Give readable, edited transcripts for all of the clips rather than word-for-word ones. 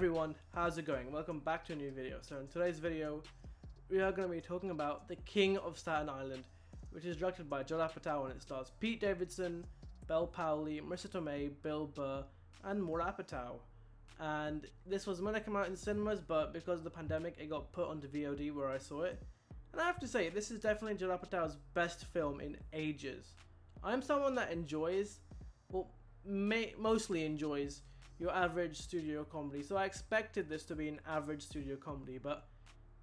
everyone, how's it going? Welcome back to a new video. So in today's video, we are going to be talking about The King of Staten Island, which is directed by Judd Apatow, and it stars Pete Davidson, Belle Powley, Marissa Tomei, Bill Burr, and more Apatow. And this was meant to come out in cinemas, but because of the pandemic, it got put onto VOD where I saw it. And I have to say, this is definitely Judd Apatow's best film in ages. I'm someone that enjoys, well, mostly enjoys your average studio comedy, so I expected this to be an average studio comedy, but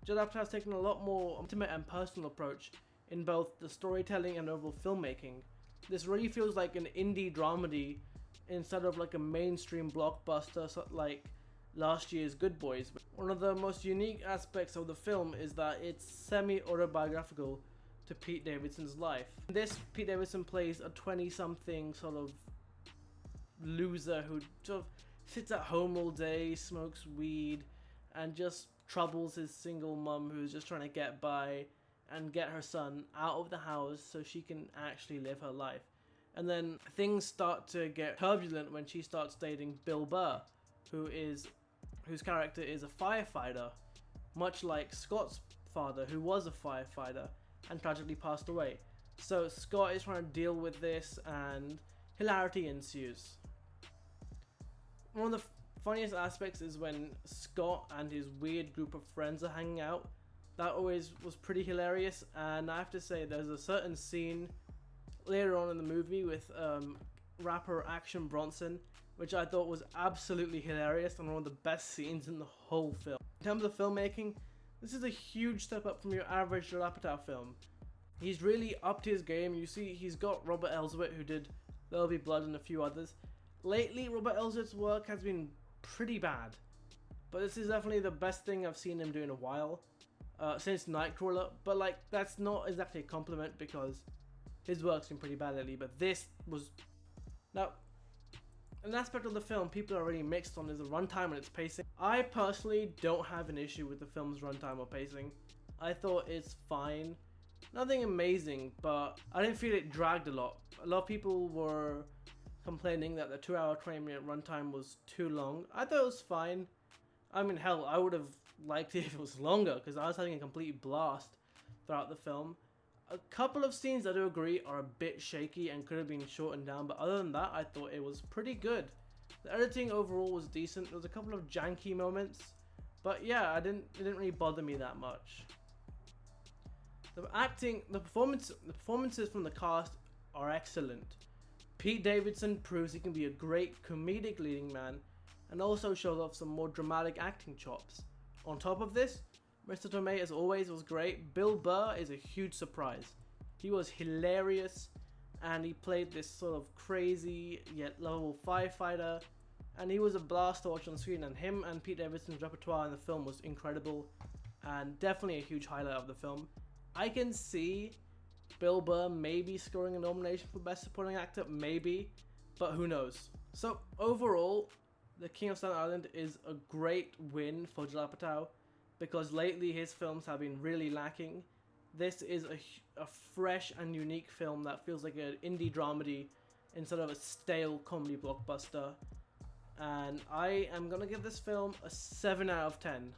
Judd Apatow has taken a lot more intimate and personal approach in both the storytelling and overall filmmaking. This really feels like an indie dramedy instead of like a mainstream blockbuster like last year's Good Boys. One of the most unique aspects of the film is that it's semi-autobiographical to Pete Davidson's life. In this, Pete Davidson plays a 20-something sort of loser who sort of sits at home all day, smokes weed, and just troubles his single mum who's just trying to get by and get her son out of the house so she can actually live her life. And then things start to get turbulent when she starts dating Bill Burr, whose character is a firefighter, much like Scott's father, who was a firefighter and tragically passed away. So Scott is trying to deal with this and hilarity ensues. One of the funniest aspects is when Scott and his weird group of friends are hanging out. That always was pretty hilarious, and I have to say there's a certain scene later on in the movie with rapper Action Bronson, which I thought was absolutely hilarious and one of the best scenes in the whole film. In terms of filmmaking, this is a huge step up from your average Judd Apatow film. He's really upped his game. You see, he's got Robert Elswit, who did There'll Be Blood and a few others. Lately, Robert Elswit's work has been pretty bad, but this is definitely the best thing I've seen him do in a while, since Nightcrawler. But like, that's not exactly a compliment because his work's been pretty bad lately, but this was... Now, an aspect of the film people are really mixed on is the runtime and its pacing. I personally don't have an issue with the film's runtime or pacing. I thought it's fine. Nothing amazing, but I didn't feel it dragged a lot. A lot of people were complaining that the 2-hour 20-minute runtime was too long. I thought it was fine. I mean, hell, I would have liked it if it was longer because I was having a complete blast throughout the film. A couple of scenes I do agree are a bit shaky and could have been shortened down, but other than that, I thought it was pretty good. The editing overall was decent. There was a couple of janky moments, but yeah, it didn't really bother me that much. The performances from the cast are excellent. Pete Davidson proves he can be a great comedic leading man and also shows off some more dramatic acting chops. On top of this, Marissa Tomei, as always, was great. Bill Burr is a huge surprise. He was hilarious, and he played this sort of crazy yet lovable firefighter, and he was a blast to watch on screen, and him and Pete Davidson's repertoire in the film was incredible, and definitely a huge highlight of the film. I can see Bill Burr maybe scoring a nomination for Best Supporting Actor, maybe, but who knows. So overall, The King of Staten Island is a great win for Judd Apatow, because lately his films have been really lacking. This is a fresh and unique film that feels like an indie dramedy instead of a stale comedy blockbuster. And I am gonna give this film a 7 out of 10.